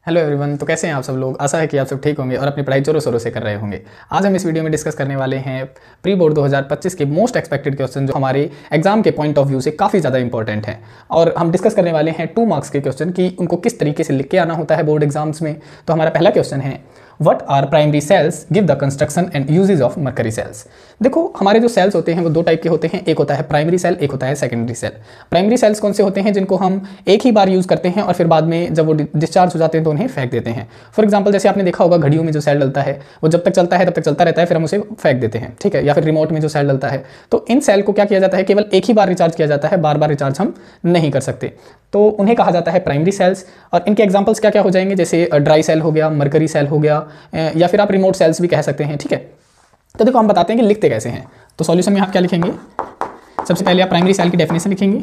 Hello everyone. तो कैसे हैं आप सब लोग। आशा है कि आप सब ठीक होंगे और अपनी पढ़ाई जोरों शोरों से कर रहे होंगे। आज हम इस वीडियो में डिस्कस करने वाले हैं प्री बोर्ड 2025 के मोस्ट एक्सपेक्टेड क्वेश्चन जो हमारे एग्जाम के पॉइंट ऑफ व्यू से काफ़ी ज़्यादा इंपॉर्टेंट हैं। और हम डिस्कस करने वाले हैं 2 मार्क्स के क्वेश्चन कि उनको किस तरीके से लिख के आना होता है बोर्ड एग्जाम्स में। तो हमारा पहला क्वेश्चन है, what are primary cells, give the construction and uses of mercury cells. देखो हमारे जो सेल्स होते हैं वो 2 टाइप के होते हैं, एक होता है प्राइमरी सेल, एक होता है सेकेंडरी सेल। प्राइमरी सेल्स कौन से होते हैं? जिनको हम एक ही बार यूज करते हैं और फिर बाद में जब वो डिस्चार्ज हो जाते हैं तो उन्हें फेंक देते हैं। फॉर एग्जाम्पल जैसे आपने देखा होगा घड़ियों में जो सेल डलता है वो जब तक चलता है तब तक चलता रहता है, फिर हम उसे फेंक देते हैं, ठीक है। या फिर रिमोट में जो सेल डलता है, तो इन सेल को क्या किया जाता है, केवल एक ही बार रिचार्ज किया जाता है, बार बार रिचार्ज हम नहीं कर सकते, तो उन्हें कहा जाता है प्राइमरी सेल्स। और इनके एग्जांपल्स क्या क्या हो जाएंगे, जैसे ड्राई सेल हो गया, मरकरी सेल हो गया, या फिर आप रिमोट सेल्स भी कह सकते हैं, ठीक है। तो देखो हम बताते हैं कि लिखते कैसे हैं। तो सॉल्यूशन में आप क्या लिखेंगे, सबसे पहले आप प्राइमरी सेल की डेफिनेशन लिखेंगे।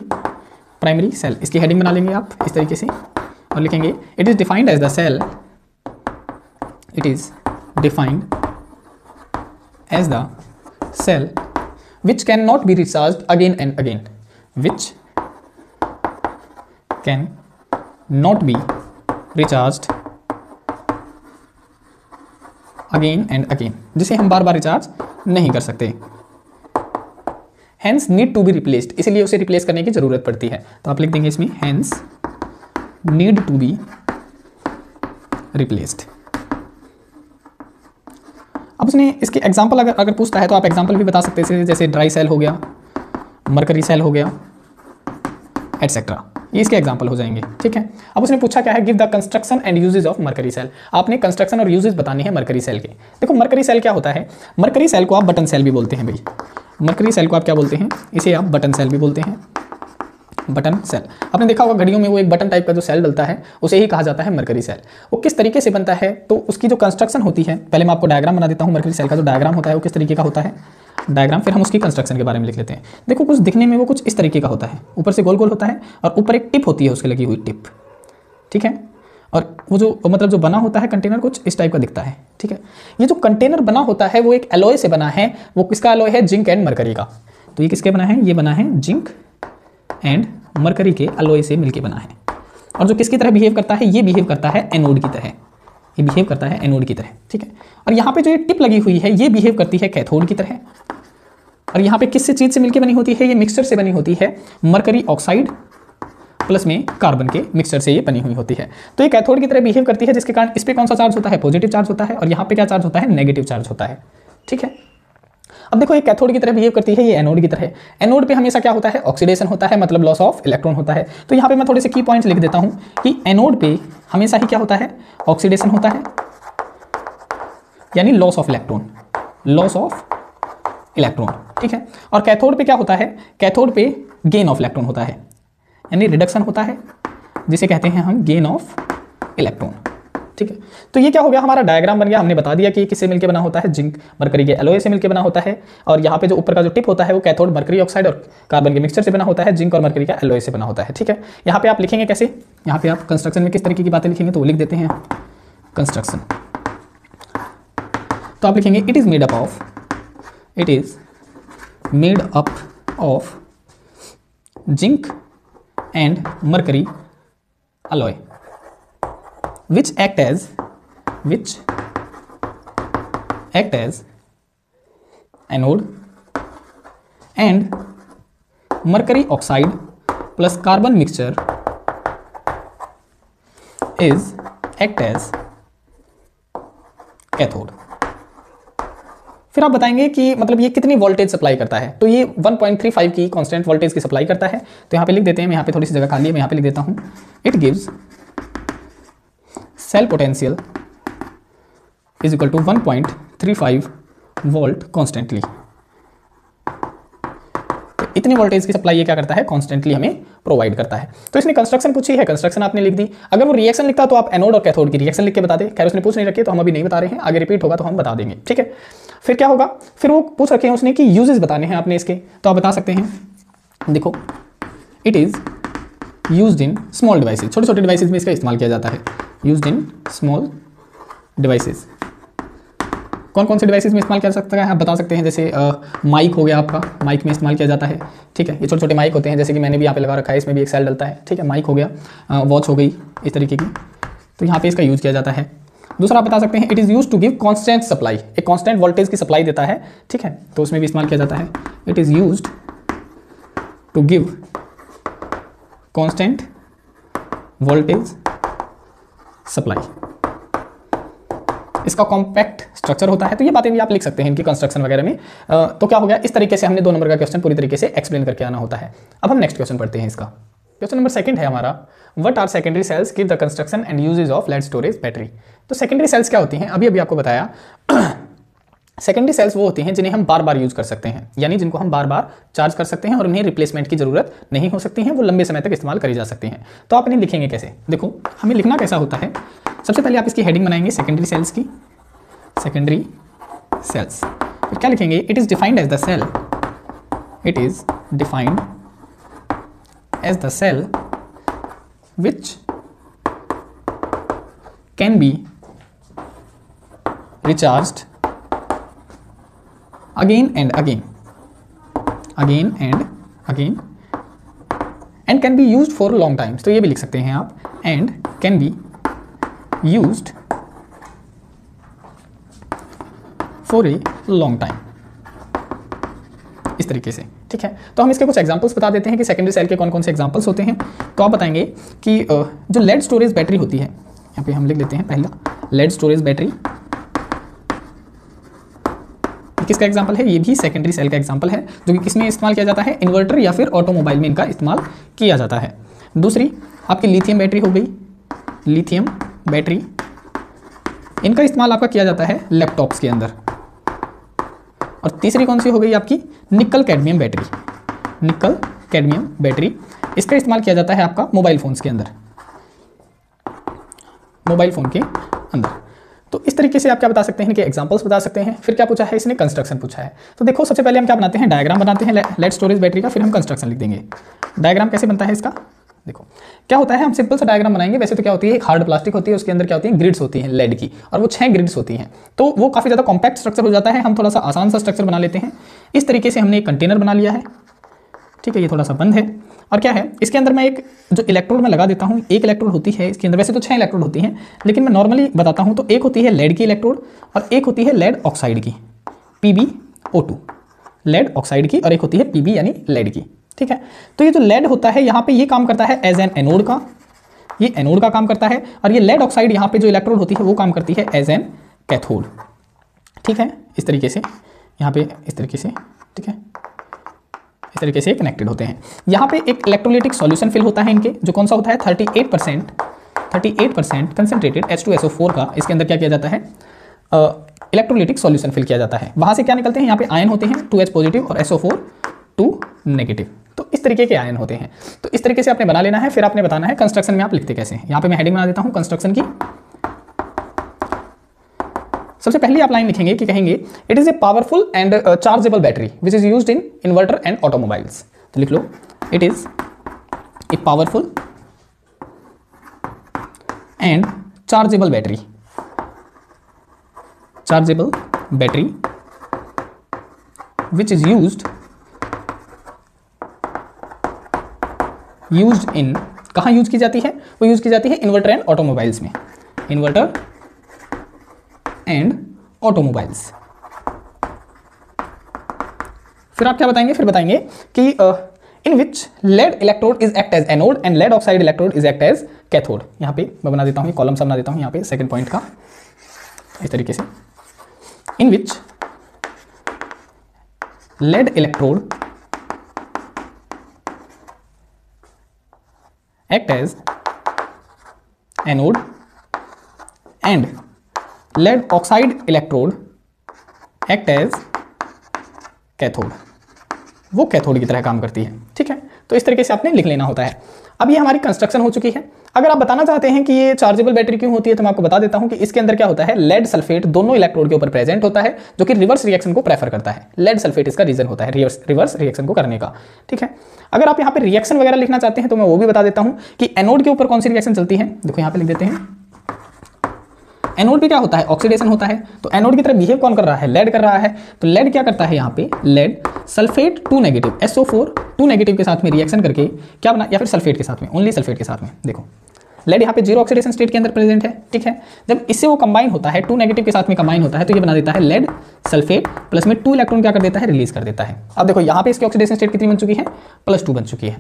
प्राइमरी सेल, इसकी हेडिंग बना लेंगे आप इस तरीके से और लिखेंगे it is defined as the cell, it is defined as the cell which cannot be recharged again and again, which can not be recharged again and again, जिसे हम बार बार रिचार्ज नहीं कर सकते। hence need to be replaced, इसलिए उसे replace करने की जरूरत पड़ती है। तो आप लिख देंगे इसमें hence need to be replaced। अब उसने इसके एग्जाम्पल अगर पूछता है तो आप एग्जाम्पल भी बता सकते हैं, जैसे ड्राई सेल हो गया, मरकरी सेल हो गया, एटसेट्रा, ये इसके एग्जाम्पल हो जाएंगे, ठीक है। अब उसने पूछा क्या है, give the construction and uses of mercury cell. आपने कंस्ट्रक्शन और यूजेज बतानी है मरकरी सेल के। देखो मरकरी सेल क्या होता है, मरकरी सेल को आप बटन सेल भी बोलते हैं भाई। मरकरी सेल को आप क्या बोलते हैं, इसे आप बटन सेल भी बोलते हैं, बटन सेल। आपने देखा होगा घड़ियों में वो एक बटन टाइप का जो सेल डलता है उसे ही कहा जाता है मरकरी सेल। वो किस तरीके से बनता है, तो उसकी जो कंस्ट्रक्शन होती है, पहले मैं आपको डायग्राम बना देता हूँ। मरकरी सेल का जो डायग्राम होता है वो किस तरीके का होता है, डायग्राम, फिर हम उसकी कंस्ट्रक्शन के बारे में लिख लेते हैं। देखो कुछ दिखने में वो कुछ इस तरीके का होता है, ऊपर से गोल गोल होता है और ऊपर एक टिप होती है उसके लगी हुई टिप, ठीक है। और वो जो मतलब जो बना होता है कंटेनर कुछ इस टाइप का दिखता है, ठीक है। ये जो कंटेनर बना होता है वो एक एलॉय से बना है। वो किसका एलॉय है, जिंक एंड मरकरी का। तो ये किसके बना है, ये बना है जिंक एंड मरकरी के अलॉय से मिलके बना है। और जो किसकी तरह बिहेव करता है, ये बिहेव करता है एनोड की तरह, ये बिहेव करता है एनोड की तरह, ठीक है। और यहाँ पे जो ये टिप लगी हुई है ये बिहेव करती है कैथोड की तरह। और यहाँ पे किससे चीज से मिलके बनी होती है, ये मिक्सचर से बनी होती है, मरकरी ऑक्साइड प्लस में कार्बन के मिक्सचर से ये बनी हुई होती है। तो ये कैथोड की तरह बिहेव करती है, जिसके कारण इस पर कौन सा चार्ज होता है, पॉजिटिव चार्ज होता है, और यहाँ पे क्या चार्ज होता है, नेगेटिव चार्ज होता है, ठीक है। अब देखो ये कैथोड की तरह बिहेव करती है, ये एनोड की तरह। एनोड पे हमेशा क्या होता है, ऑक्सीडेशन होता है, मतलब लॉस ऑफ इलेक्ट्रॉन होता है। तो यहाँ पे मैं थोड़े से की पॉइंट्स लिख देता हूँ कि एनोड पे हमेशा ही क्या होता है, ऑक्सीडेशन होता है, यानी loss of electron, loss of electron, ठीक है। और कैथोड पे क्या होता है, कैथोड पे गेन ऑफ इलेक्ट्रॉन होता है, यानी रिडक्शन होता है, जिसे कहते हैं हम गेन ऑफ इलेक्ट्रॉन, ठीक है। तो ये क्या हो गया, हमारा डायग्राम बन गया। हमने बता दिया कि किससे मिलकर बना होता है, जिंक मरकरी के एलॉय से मिलकर बना होता है। और यहाँ पे जो ऊपर का जो टिप होता है वो कैथोड मरकरी ऑक्साइड और कार्बन के मिक्सचर से बना होता है, जिंक और मरकरी का एलॉय से बना होता है, ठीक है। यहाँ पे आप लिखेंगे कैसे, यहाँ पे आप कंस्ट्रक्शन में किस तरीके की बातें लिखेंगे, तो वो लिख देते हैं कंस्ट्रक्शन। तो आप लिखेंगे it is made up of, it is made up of zinc and mercury alloy which act as anode and mercury oxide plus carbon mixture is act as cathode। फिर आप बताएंगे कि मतलब ये कितनी वोल्टेज सप्लाई करता है, तो ये 1.35 की कांस्टेंट वोल्टेज की सप्लाई करता है। तो यहाँ पे लिख देते हैं, मैं यहाँ पे थोड़ी सी जगह खाली है, मैं यहाँ पे लिख देता हूँ it gives cell potential is equal to 1.35 volt constantly. तो इतनी वोल्टेज की सप्लाई ये क्या करता है, कॉन्स्टेंटली हमें प्रोवाइड करता है। तो इसने कंस्ट्रक्शन पूछी है, कंस्ट्रक्शन आपने लिख दी। अगर वो रिएक्शन लिखता तो आप एनोड और कैथोड की रिएक्शन लिख के बता दे। खैर उसने पूछ नहीं रखी तो हम अभी नहीं बता रहे हैं, आगे रिपीट होगा तो हम बता देंगे, ठीक है। फिर क्या होगा, फिर वो पूछ रखे हैं उसने कि यूजेस बताने हैं आपने इसके, तो आप बता सकते हैं, देखो it is used in small devices, छोटे छोटे डिवाइसेज में इसका इस्तेमाल किया जाता है, यूज्ड इन स्मॉल डिवाइसेज। कौन कौन से डिवाइसेज में इस्तेमाल किया जा सकता है, आप बता सकते हैं, जैसे माइक हो गया आपका, माइक में इस्तेमाल किया जाता है, ठीक है। ये छोटे छोटे माइक होते हैं, जैसे कि मैंने भी यहाँ पे लगा रखा है, इसमें भी एक सेल डलता है, ठीक है। माइक हो गया, वॉच हो गई इस तरीके की, तो यहाँ पे इसका यूज किया जाता है। दूसरा आप बता सकते हैं it is use to give constant supply, एक कांस्टेंट वोल्टेज की सप्लाई देता है, ठीक है, तो उसमें भी इस्तेमाल किया जाता है। It is use to give constant voltage supply. इसका कॉम्पैक्ट स्ट्रक्चर होता है। तो ये बातें भी आप लिख सकते हैं इनकी कंस्ट्रक्शन वगैरह में। तो क्या हो गया, इस तरीके से हमने 2 नंबर का क्वेश्चन पूरी तरीके से एक्सप्लेन करके आना होता है। अब हम नेक्स्ट क्वेश्चन पढ़ते हैं इसका। क्वेश्चन नंबर 2 है हमारा, what are secondary cells, give the construction and uses of lead storage battery. तो सेकेंडरी सेल्स क्या होती हैं, अभी अभी आपको बताया। सेकेंडरी सेल्स वो होती हैं जिन्हें हम बार बार यूज कर सकते हैं, यानी जिनको हम बार बार चार्ज कर सकते हैं और उन्हें रिप्लेसमेंट की जरूरत नहीं हो सकती है, वो लंबे समय तक इस्तेमाल करी जा सकती हैं। तो आप इन्हें लिखेंगे कैसे, देखो हमें लिखना कैसा होता है। सबसे पहले आप इसकी हेडिंग बनाएंगे सेकेंडरी सेल्स की, सेकेंडरी सेल्स। फिर क्या लिखेंगे, it is defined as the cell, it is defined as the cell which can be recharged again and again and can be used for long times। तो ये भी लिख सकते हैं आप, and can be used for a long time, इस तरीके से, ठीक है। तो हम इसके कुछ एग्जांपल्स बता देते हैं कि सेकेंडरी सेल के कौन कौन से एग्जांपल्स होते हैं। तो आप बताएंगे कि जो लेड स्टोरेज बैटरी होती है, यहाँ पे हम लिख देते हैं पहला लेड स्टोरेज बैटरी, किसका एग्जांपल है, ये भी सेकेंडरी सेल का एग्जांपल है, जो कि किसमें इस्तेमाल किया जाता है, इन्वर्टर या फिर ऑटोमोबाइल में इनका इस्तेमाल किया जाता है। दूसरी आपकी लिथियम बैटरी हो गई, लिथियम बैटरी, इनका इस्तेमाल आपका किया जाता है लैपटॉप्स के अंदर। और तीसरी कौन सी हो गई आपकी, निकल कैडमियम बैटरी, निकल कैडमियम बैटरी, इसका इस्तेमाल किया जाता है आपका मोबाइल फोन्स के अंदर, मोबाइल फोन के अंदर। तो इस तरीके से आप क्या बता सकते हैं, इनके एग्जांपल्स बता सकते हैं। फिर क्या पूछा है इसने, कंस्ट्रक्शन पूछा है। तो देखो सबसे पहले हम क्या बनाते हैं, डायग्राम बनाते हैं लेड स्टोरेज बैटरी का, फिर हम कंस्ट्रक्शन लिख देंगे। डायग्राम कैसे बनता है इसका, देखो क्या होता है, हम सिंपल सा डायग्राम बनाएंगे। वैसे तो क्या होती है, एक हार्ड प्लास्टिक होती है, उसके अंदर क्या होती है, ग्रिड्स होती हैं लेड की, और वो 6 ग्रिड्स होती हैं, तो वो काफ़ी ज़्यादा कॉम्पैक्ट स्ट्रक्चर हो जाता है। हम थोड़ा सा आसान सा स्ट्रक्चर बना लेते हैं। इस तरीके से हमने एक कंटेनर बना लिया है, ठीक है, ये थोड़ा सा बंद है। और क्या है, इसके अंदर मैं एक जो इलेक्ट्रोड में लगा देता हूँ, एक इलेक्ट्रोड होती है इसके अंदर, वैसे तो 6 इलेक्ट्रोड होती हैं, लेकिन मैं नॉर्मली बताता हूँ। तो एक होती है लेड की इलेक्ट्रोड और एक होती है लेड ऑक्साइड की, PbO2, लेड ऑक्साइड की, और एक होती है Pb यानी लेड की, ठीक है। तो ये जो लेड होता है यहाँ पे ये काम करता है एज एन एनोड का, ये एनोड का काम करता है, और ये लेड ऑक्साइड यहाँ पे जो इलेक्ट्रोड होती है वो काम करती है एज एन कैथोड, ठीक है। इस तरीके से यहाँ पे इस तरीके से, ठीक है, इस तरीके से कनेक्टेड होते हैं। यहाँ पे एक इलेक्ट्रोलाइटिक सॉल्यूशन फिल होता है इनके, जो कौन सा होता है 38% कंसनट्रेटेड H2SO4 का। इसके अंदर क्या किया जाता है, इलेक्ट्रोलाइटिक सॉल्यूशन फिल किया जाता है। वहाँ से क्या निकलते हैं, यहाँ पे आयन होते हैं 2H पॉजिटिव और SO4 2 नेगेटिव। तो इस तरीके के आयन होते हैं। तो इस तरीके से आपने बना लेना है। फिर आपने बताना है कंस्ट्रक्शन में आप लिखते कैसे हैं। यहाँ पे मैं हेडिंग बना देता हूँ कंस्ट्रक्शन की। सबसे पहले आप लाइन लिखेंगे कि कहेंगे it is a powerful and chargeable battery which is used in inverter and automobiles. तो लिख लो it is a powerful and chargeable battery, chargeable battery which is used in, कहाँ यूज की जाती है, वो यूज की जाती है इन्वर्टर एंड ऑटोमोबाइल्स में, इन्वर्टर एंड ऑटोमोबाइल्स। फिर आप क्या बताएंगे, फिर बताएंगे कि in which lead electrode is act as anode and lead oxide electrode is act as cathode. यहाँ पे मैं बना देता हूँ, कॉलम सा बना देता हूँ यहाँ पे सेकंड पॉइंट का, इस तरीके से, in which lead electrode act as anode and lead oxide electrode act as cathode, वो कैथोड की तरह काम करती है, ठीक है। तो इस तरीके से आपने लिख लेना होता है। अब ये हमारी कंस्ट्रक्शन हो चुकी है। अगर आप बताना चाहते हैं कि ये चार्जेबल बैटरी क्यों होती है, तो मैं आपको बता देता हूं कि इसके अंदर क्या होता है, लेड सल्फेट दोनों इलेक्ट्रोड के ऊपर प्रेजेंट होता है, जो कि रिवर्स रिएक्शन को प्रेफर करता है। लेड सल्फेट इसका रीजन होता है रिवर्स रिएक्शन को करने का, ठीक है। अगर आप यहाँ पे रिएक्शन वगैरह लिखना चाहते हैं तो मैं वो भी बता देता हूँ कि एनोड के ऊपर कौन सी रिएक्शन चलती है। देखो यहाँ पे लिख देते हैं, एनोड पे क्या होता है, ऑक्सीडेशन होता है। तो एनोड की तरह बिहेव कौन कर रहा है, लेड कर रहा है। तो लेड क्या करता है, यहाँ पे lead sulphate 2 negative SO4 2 negative के साथ में रिएक्शन करके क्या बना, या फिर सल्फेट के साथ में, ओनली सल्फेट के साथ में, देखो लेड यहाँ पे जीरो ऑक्सीडेशन स्टेट के अंदर प्रेजेंट है, ठीक है। जब इससे वो कंबाइन होता है, 2 नेगेटिव के साथ में कंबाइन होता है, तो ये बना देता है लेड सल्फेट, प्लस में 2 इलेक्ट्रॉन क्या कर देता है, रिलीज कर देता है। अब देखो यहाँ पे इसकी ऑक्सीडेशन स्टेट कितनी बन चुकी है, +2 बन चुकी है।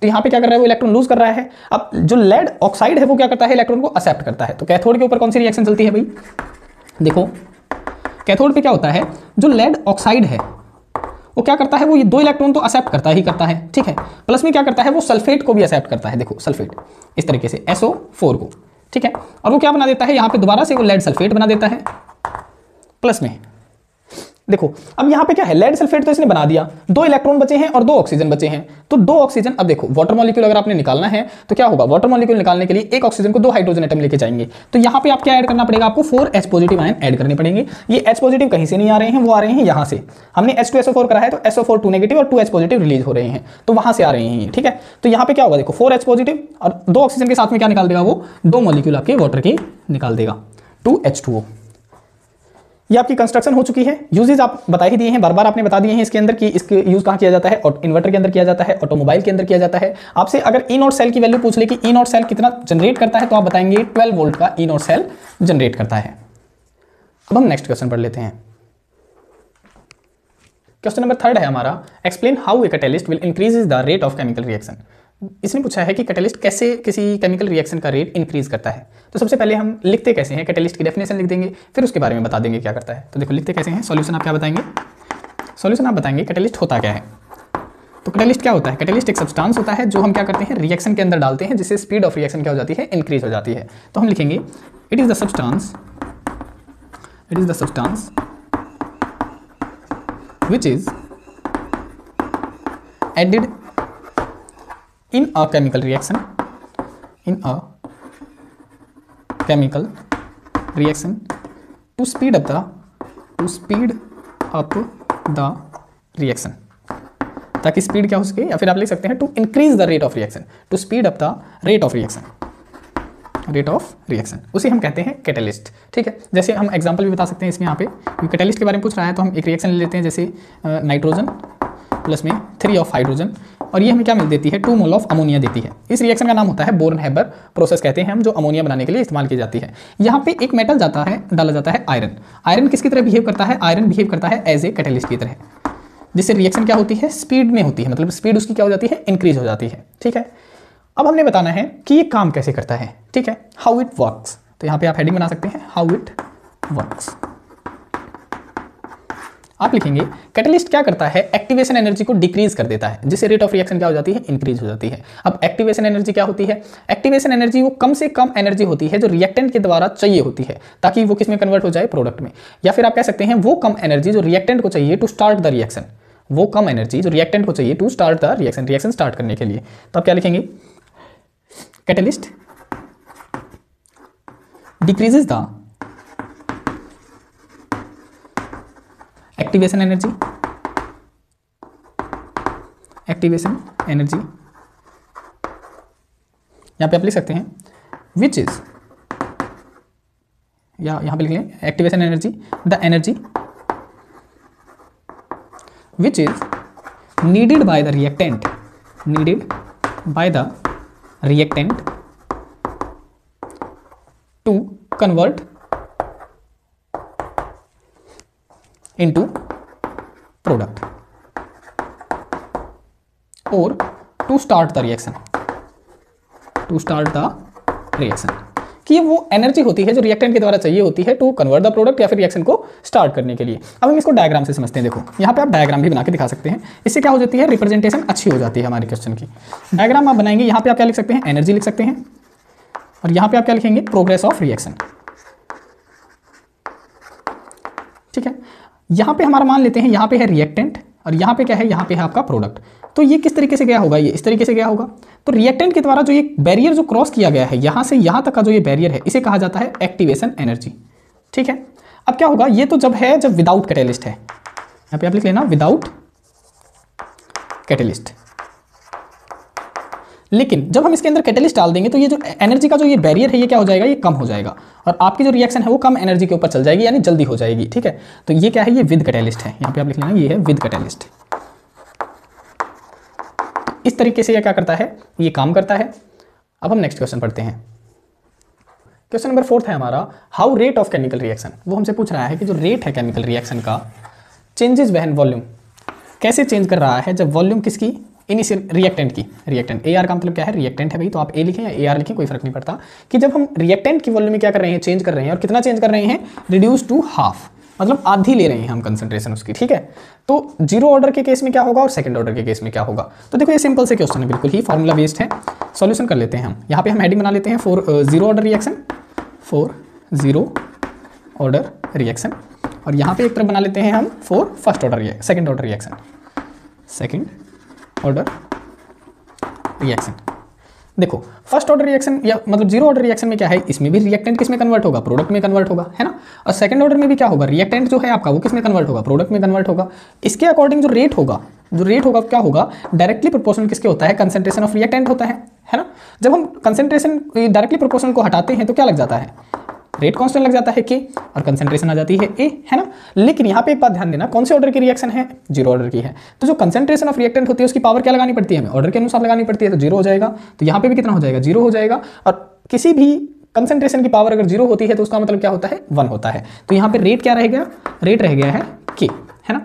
तो यहाँ पे क्या कर रहा है, वो इलेक्ट्रॉन लूज कर रहा है। अब जो लेड ऑक्साइड है वो क्या करता है, इलेक्ट्रॉन को एक्सेप्ट करता है। तो कैथोड के ऊपर कौन सी रिएक्शन चलती है भाई, देखो कैथोड पे क्या होता है, जो लेड ऑक्साइड है वो क्या करता है, वो ये 2 इलेक्ट्रॉन तो एक्सेप्ट करता ही करता है, ठीक है। प्लस में क्या करता है, वो सल्फेट को भी एक्सेप्ट करता है, देखो सल्फेट इस तरीके से SO4 को, ठीक है। और वो क्या बना देता है, यहाँ पे दोबारा से वो लेड सल्फेट बना देता है प्लस में। देखो अब यहाँ पे क्या है, लेड सल्फेट तो इसने बना दिया, 2 इलेक्ट्रॉन बचे हैं और 2 ऑक्सीजन बचे हैं। तो 2 ऑक्सीजन, अब देखो वाटर मॉलिक्यूल अगर आपने निकालना है तो क्या होगा, वाटर मॉलिक्यूल निकालने के लिए एक ऑक्सीजन को 2 हाइड्रोजन एटम लेके जाएंगे। तो यहाँ पे आप क्या ऐड करना पड़ेगा, आपको 4H पॉजिटिव आयन ऐड करने पड़ेंगे। ये H पॉजिटिव कहीं से नहीं आ रहे हैं, वो आ रहे हैं यहाँ से। हमने H2SO4 करा है तो SO4 2 नेगेटिव और 2H पॉजिटिव रिलीज हो रहे हैं, तो वहां से आ रहे हैं, ठीक है। तो यहाँ पे क्या होगा, देखो 4H पॉजिटिव और 2 ऑक्सीजन के साथ में क्या निकाल देगा, वो 2 मॉलिक्यूल आपके वाटर के निकाल देगा, 2H2O। ये आपकी कंस्ट्रक्शन हो चुकी है। यूजेज आप बता ही दिए हैं, बार बार आपने बता दिए हैं इसके अंदर कि इसके यूज कहाँ किया जाता है, और इन्वर्टर के अंदर किया जाता है, ऑटोमोबाइल के अंदर किया जाता है। आपसे अगर ई नॉट सेल की वैल्यू पूछ ले कि ई नॉट सेल कितना जनरेट करता है, तो आप बताएंगे 12 वोल्ट का ई नॉट सेल जनरेट करता है। अब हम नेक्स्ट क्वेश्चन पढ़ लेते हैं। क्वेश्चन नंबर 3 है हमारा, explain how a catalyst will increase the rate of chemical reaction. इसने पूछा है कि कैटलिस्ट कैसे किसी केमिकल रिएक्शन का रेट इंक्रीज करता है। तो सबसे पहले हम लिखते कैसे हैं, कैटलिस्ट की डेफिनेशन लिख देंगे, फिर उसके बारे में बता देंगे क्या करता है। तो देखो लिखते कैसे हैं, सॉल्यूशन आप क्या बताएंगे, सॉल्यूशन आप बताएंगे कैटलिस्ट होता क्या है। तो कैटलिस्ट क्या होता है, कैटलिस्ट एक सब्सटेंस होता है जो हम क्या करते हैं, रिएक्शन के अंदर डालते हैं, जिससे स्पीड ऑफ रिएक्शन क्या हो जाती है, इंक्रीज हो जाती है। तो हम लिखेंगे it is the substance which is added in a chemical reaction to speed up the reaction, ताकि स्पीड क्या हो सके, या फिर आप लिख सकते हैं to increase the rate of reaction, to speed up the rate of reaction, उसे हम कहते हैं कैटलिस्ट, ठीक है। जैसे हम एग्जांपल भी बता सकते हैं इसमें, यहाँ पे कैटलिस्ट के बारे में पूछ रहा है तो हम एक रिएक्शन ले लेते हैं, जैसे नाइट्रोजन प्लस में 3 ऑफ हाइड्रोजन, और ये हमें क्या मिल देती है, 2 मोल ऑफ अमोनिया देती है। इस रिएक्शन का नाम होता है बोर्न हेबर प्रोसेस कहते हैं हम, जो अमोनिया बनाने के लिए इस्तेमाल की जाती है। यहाँ पे एक मेटल डाला जाता है आयरन। आयरन किसकी तरह बिहेव करता है, आयरन बिहेव करता है एज ए कैटलिस्ट की तरह, जिससे रिएक्शन क्या होती है, स्पीड में होती है, मतलब स्पीड उसकी क्या हो जाती है, इंक्रीज हो जाती है, ठीक है। अब हमने बताना है कि ये काम कैसे करता है, ठीक है, हाउ इट वर्क्स। तो यहाँ पे आप हेडिंग बना सकते हैं, हाउ इट वर्क्स। आप लिखेंगे कैटलिस्ट क्या करता है, एक्टिवेशन एनर्जी को डिक्रीज कर देता है, जिससे रेट ऑफ रिएक्शन क्या हो जाती है, इंक्रीज हो जाती है। अब एक्टिवेशन एनर्जी क्या होती है, एक्टिवेशन एनर्जी वो कम से कम एनर्जी होती है जो रिएक्टेंट के द्वारा चाहिए होती है, ताकि वो किस में कन्वर्ट हो जाए, प्रोडक्ट में। या फिर आप कह सकते हैं वो कम एनर्जी जो रिएक्टेंट को चाहिए टू स्टार्ट द रिएक्शन, वो कम एनर्जी जो रिएक्टेंट को चाहिए to start the reaction, reaction start करने के लिए। तो आप क्या लिखेंगे, catalyst decreases the activation energy यहां पे आप लिख सकते हैं विच इज, या यहां पे लिख लें activation energy, the energy which is needed by the reactant to convert into product or to start the reaction, कि वो एनर्जी होती है जो रिएक्टेंट के द्वारा चाहिए होती है टू कन्वर्ट द प्रोडक्ट या फिर रिएक्शन को स्टार्ट करने के लिए। अब हम इसको डायग्राम से समझते हैं। देखो यहाँ पे आप डायग्राम भी बना के दिखा सकते हैं, इससे क्या हो जाती है, रिप्रेजेंटेशन अच्छी हो जाती है हमारे क्वेश्चन की। डायग्राम आप बनाएंगे, यहाँ पे आप क्या लिख सकते हैं, एनर्जी लिख सकते हैं, और यहाँ पे आप क्या लिखेंगे, प्रोग्रेस ऑफ रिएक्शन, ठीक है। यहाँ पे हमारा मान लेते हैं, यहाँ पे है रिएक्टेंट और यहाँ पे क्या है, यहाँ पे है आपका प्रोडक्ट। तो ये किस तरीके से गया होगा, ये इस तरीके से गया होगा। तो रिएक्टेंट के द्वारा जो ये बैरियर जो क्रॉस किया गया है, यहाँ से यहाँ तक का जो ये बैरियर है, इसे कहा जाता है एक्टिवेशन एनर्जी, ठीक है। अब क्या होगा, ये तो जब विदाउट कैटलिस्ट है, यहाँ पे आप लिख लेना विदाउट कैटलिस्ट। लेकिन जब हम इसके अंदर कैटलिस्ट डाल देंगे तो ये जो एनर्जी का जो ये बैरियर है, ये क्या हो जाएगा, ये कम हो जाएगा, और आपकी जो रिएक्शन है वो कम एनर्जी के ऊपर चल जाएगी, यानी जल्दी हो जाएगी, ठीक है। तो ये क्या है, ये विद कैटलिस्ट है, यहाँ पे आप लिख लेना ये है विद कैटलिस्ट। इस तरीके से ये क्या करता है, ये काम करता है। अब हम नेक्स्ट क्वेश्चन पढ़ते हैं। क्वेश्चन नंबर 4 है हमारा, how rate of chemical reaction. वो हमसे पूछ रहा है कि जो रेट है केमिकल रिएक्शन का चेंजेस व्हेन वॉल्यूम, कैसे चेंज कर रहा है जब वॉल्यूम किसकी, इनिशियल रिएक्टेंट की। रिएक्टेंट ए आर का मतलब क्या है, रिएक्टेंट है भाई, तो आप ए लिखें या ए आर लिखें कोई फर्क नहीं पड़ता, कि जब हम रिएक्टेंट की वॉल्यूम में क्या कर रहे हैं, चेंज कर रहे हैं, और कितना चेंज कर रहे हैं, रिड्यूस टू हाफ, मतलब आधी ले रहे हैं हम कंसंट्रेशन उसकी, ठीक है। तो जीरो ऑर्डर के केस में क्या होगा और सेकंड ऑर्डर के केस में क्या होगा। तो देखो ये सिंपल से क्वेश्चन है, बिल्कुल ही फॉर्मूला बेस्ड है। सॉल्यूशन कर लेते हैं हम। यहाँ पे हम हेडिंग बना लेते हैं for zero order reaction, for zero order reaction, और यहाँ पे एक तरफ बना लेते हैं हम for first order second order reaction, second order reaction. देखो फर्स्ट ऑर्डर रिएक्शन या मतलब जीरो ऑर्डर रिएक्शन में क्या है, इसमें भी रिएक्टेंट किस में कन्वर्ट होगा, प्रोडक्ट में कन्वर्ट होगा, है ना। और सेकंड ऑर्डर में भी क्या होगा, रिएक्टेंट जो है आपका वो किस में कन्वर्ट होगा, प्रोडक्ट में कन्वर्ट होगा। इसके अकॉर्डिंग जो रेट होगा क्या होगा, डायरेक्टली प्रोपोर्शनल किसके होता है, कंसंट्रेशन ऑफ रिएक्टेंट होता है ना। जब हम कंसंट्रेशन डायरेक्टली प्रोपोर्शनल को हटाते हैं तो क्या लग जाता है, रेट कांस्टेंट लग जाता है के, और कंसंट्रेशन आ जाती है ए, है ना। लेकिन यहाँ पे एक बात ध्यान देना, कौन से ऑर्डर की रिएक्शन है, जीरो ऑर्डर की है, तो जो कंसंट्रेशन ऑफ रिएक्टेंट होती है उसकी पावर क्या लगानी पड़ती है हमें, ऑर्डर के अनुसार लगानी पड़ती है, तो जीरो हो जाएगा। तो यहाँ पे भी कितना हो जाएगा, जीरो हो जाएगा। और किसी भी कंसंट्रेशन की पावर अगर जीरो होती है तो उसका मतलब क्या होता है, 1 होता है। तो यहाँ पे रेट क्या रह गया, रेट रह गया है के, है ना।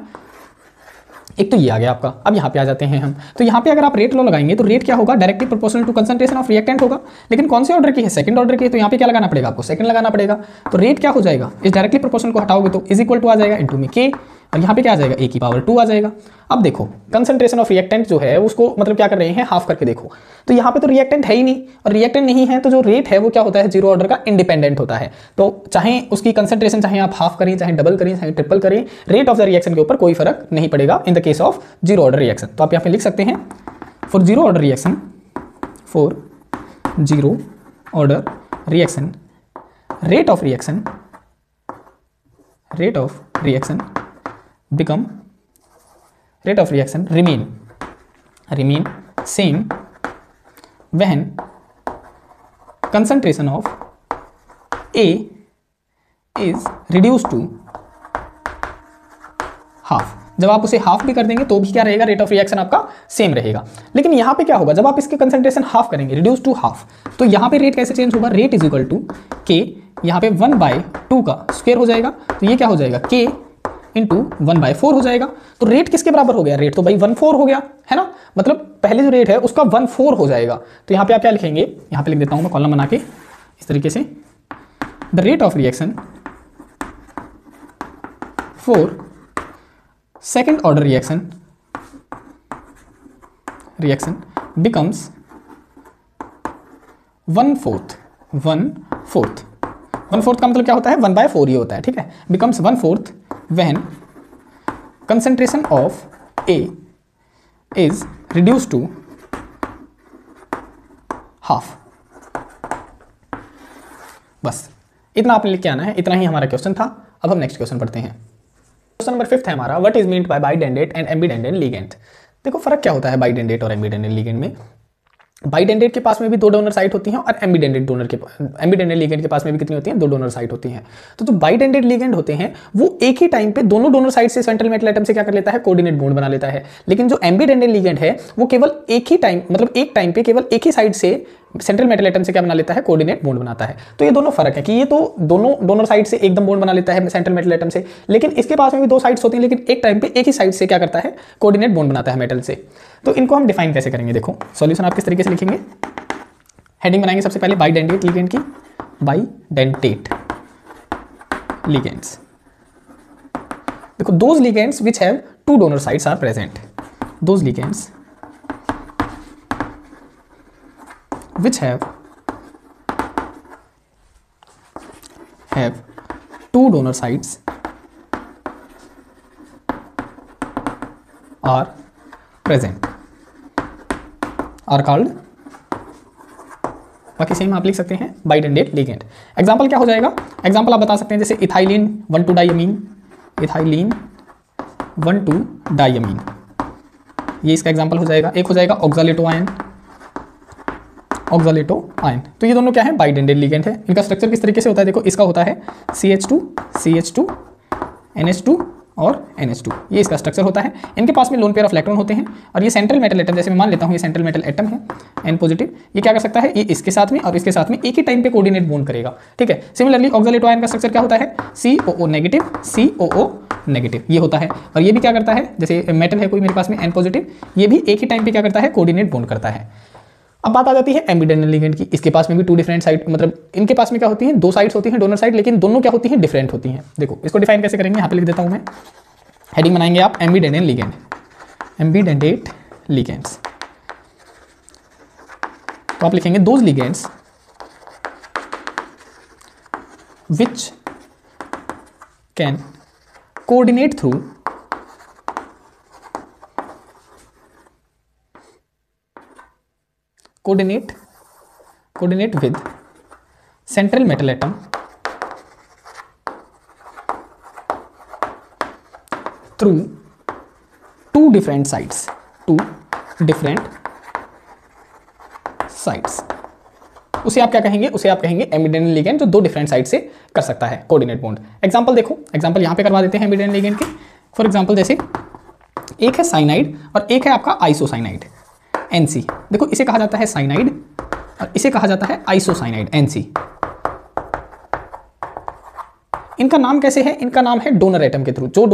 एक तो ये आ गया आपका। अब यहाँ पे आ जाते हैं हम, तो यहाँ पे अगर आप रेट लो लगाएंगे तो रेट क्या होगा, directly proportional to concentration of reactant होगा। लेकिन कौन से ऑर्डर की है, सेकंड ऑर्डर की है, तो यहाँ पे क्या लगाना पड़ेगा आपको, सेकंड लगाना पड़ेगा। तो रेट क्या हो जाएगा, इस डायरेक्टली प्रोपोर्शनल को हटाओगे तो इज इक्वल टू आ जाएगा इनटू में के, और यहाँ पे क्या आ जाएगा, ए की पावर 2 आ जाएगा। अब देखो कंसंट्रेशन ऑफ रिएक्टेंट जो है उसको मतलब क्या कर रहे हैं, हाफ करके देखो, तो यहाँ पे तो रिएक्टेंट है ही नहीं, और रिएक्टेंट नहीं है तो जो रेट है वो क्या होता है, जीरो ऑर्डर का इंडिपेंडेंट होता है। तो चाहे उसकी कंसंट्रेशन चाहे आप हाफ करें, चाहे डबल करें, चाहे ट्रिपल करें, रेट ऑफ द रिएक्शन के ऊपर कोई फर्क नहीं पड़ेगा in the case of zero order reaction. तो आप यहाँ पे लिख सकते हैं for zero order reaction, for zero order reaction rate of reaction become rate of reaction remain same when concentration of A is reduced to half। जब आप उसे हाफ भी कर देंगे तो भी क्या रहेगा, रेट ऑफ रिएक्शन आपका सेम रहेगा। लेकिन यहाँ पे क्या होगा, जब आप इसके कंसंट्रेशन हाफ करेंगे, रिड्यूस टू हाफ, तो यहाँ पे रेट कैसे चेंज होगा, रेट इज इक्वल टू के, यहाँ पे 1/2 का स्क्वायर हो जाएगा, तो ये क्या हो जाएगा, के इंटू 1/4 हो जाएगा। तो रेट किसके बराबर हो गया, रेट तो भाई 1/4 हो गया, है ना। मतलब पहले जो रेट है उसका 1/4 हो जाएगा। तो यहाँ पे आप क्या लिखेंगे, यहाँ पे लिख देता हूँ मैं कॉलम बना के इस तरीके से, the rate of reaction for second order reaction becomes 1/4 1/4 का मतलब क्या होता है, 1/4 ये होता है, ठीक है। Becomes 1/4 when concentration of A is reduced to half। बस इतना आपने लिख के आना है, इतना ही हमारा क्वेश्चन था। अब हम नेक्स्ट क्वेश्चन पढ़ते हैं। क्वेश्चन नंबर 5 है हमारा, what is meant by bidentate and ambidentate ligand. देखो फर्क क्या होता है बाइडेंडेट और एम्बिडेंडेंट लिगेंड में। बाइडेंडेट के पास में भी 2 डोनर साइट होती हैं, और एम्बिडेंडेट लिगेंड के पास में भी कितनी होती हैं, 2 डोनर साइट होती हैं। तो जो बाइडेंडेट लिगेंड होते हैं वो एक ही टाइम पे दोनों डोनर साइट से सेंट्रल मेटल एटम से क्या कर लेता है, कोऑर्डिनेट बॉन्ड बना लेता है। लेकिन जो एम्बिडेंडेट लिगेंड है वो केवल एक ही टाइम मतलब एक टाइम पे केवल एक ही साइड से सेंट्रल मेटल एटम से क्या बना लेता है, कोऑर्डिनेट बॉन्ड बनाता है। तो ये दोनों फर्क है कि ये तो दोनों डोनर साइड से एकदम बॉन्ड बना लेता है सेंट्रल मेटल एटम से, लेकिन इसके पास में भी 2 साइड्स होती हैं, लेकिन एक टाइम पे एक ही साइड से क्या करता है, कोऑर्डिनेट बॉन्ड बनाता है मेटल से। तो इनको हम डिफाइन कैसे करेंगे, देखो सॉल्यूशन आप किस तरीके से लिखेंगे। हेडिंग बनाएंगे सबसे पहले बाइडेंडेट लिगेंड की, बाइडेंटेट लिगेंड्स। देखो those ligands which have 2 donor sites are present, those ligands which have 2 donor sites are present are called, बाकी सेम आप लिख सकते हैं बाइडेंडेट लिगेंड। एग्जांपल क्या हो जाएगा, एग्जांपल आप बता सकते हैं जैसे इथाइलिन 1,2-डाइअमीन, इथाइलिन 1,2-डाइअमीन, ये इसका एग्जांपल हो जाएगा। एक हो जाएगा ऑक्सालेटो आयन, ऑक्सालेटो आयन। तो ये दोनों क्या है, बाइडेंडेट लिगेंड है। इनका स्ट्रक्चर किस तरीके से होता है, देखो इसका होता है CH2 NH2 और NH2, ये इसका स्ट्रक्चर होता है। इनके पास में लोन पेयर ऑफ इलेक्ट्रॉन होते हैं और ये सेंट्रल मेटल एटम, जैसे मैं मान लेता हूँ ये सेंट्रल मेटल एटम है N पॉजिटिव, ये क्या कर सकता है, ये इसके साथ में और इसके साथ में एक ही टाइम पे कोऑर्डिनेट बॉन्ड करेगा, ठीक है। सिमिलरली ऑक्सिलेटो आयन का स्ट्रक्चर क्या होता है, COO नेगेटिव COO नेगेटिव, ये होता है। और ये भी क्या करता है, जैसे मेटल है कोई मेरे पास में N पॉजिटिव, ये भी एक ही टाइम पे क्या करता है, कोऑर्डिनेट बॉन्ड करता है। अब बात आ जाती है एम्बिडेंटल लिगेंड की। इसके पास में भी टू डिफरेंट साइड, मतलब इनके पास में क्या होती है, दो साइड्स होती हैं, डोनर साइड, लेकिन दोनों क्या होती हैं, डिफरेंट होती हैं। देखो इसको डिफाइन कैसे करेंगे, यहाँ पे लिख देता हूँ मैं, हेडिंग बनाएंगे आप एम्बिडेंटल लिगेंड, एम्बिडेंटेट लिगेंड्स। तो आप लिखेंगे those ligands which can coordinate through coordinate with central metal atom through two different sides, उसे आप क्या कहेंगे, उसे आप कहेंगे एम्बिडेंटल लिगेंड, जो दो डिफरेंट साइड से कर सकता है कोऑर्डिनेट बॉन्ड। एग्जांपल देखो, एग्जांपल यहां पे करवा देते हैं एम्बिडेंटल लिगेंड के। फॉर एग्जांपल जैसे एक है साइनाइड और एक है आपका आइसोसाइनाइड NC। देखो इसे कहा जाता है साइनाइड और इसे कहा जाता है आइसोसाइनाइड NC। इनका नाम कैसे है, इनका नाम है डोनर एटम के थ्रू, जो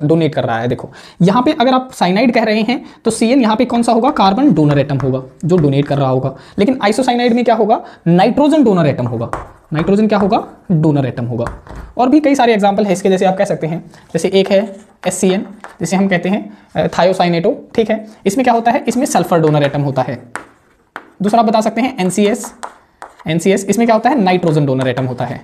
डोनेट कर रहा है। देखो यहां पे अगर आप साइनाइड कह रहे हैं तो Cn यहां पे कौन सा होगा, कार्बन डोनर एटम होगा जो डोनेट कर रहा होगा। लेकिन आइसोसाइनाइड में क्या होगा, नाइट्रोजन डोनर एटम होगा, नाइट्रोजन क्या होगा, डोनर एटम होगा। और भी कई सारे एग्जांपल है इसके, जैसे आप कह सकते हैं, जैसे एक है SCN, जिसे हम कहते हैं थायोसाइनेटो, ठीक है। इसमें क्या होता है, इसमें सल्फर डोनर एटम होता है। दूसरा आप बता सकते हैं NCS, इसमें क्या होता है, नाइट्रोजन डोनर एटम होता है।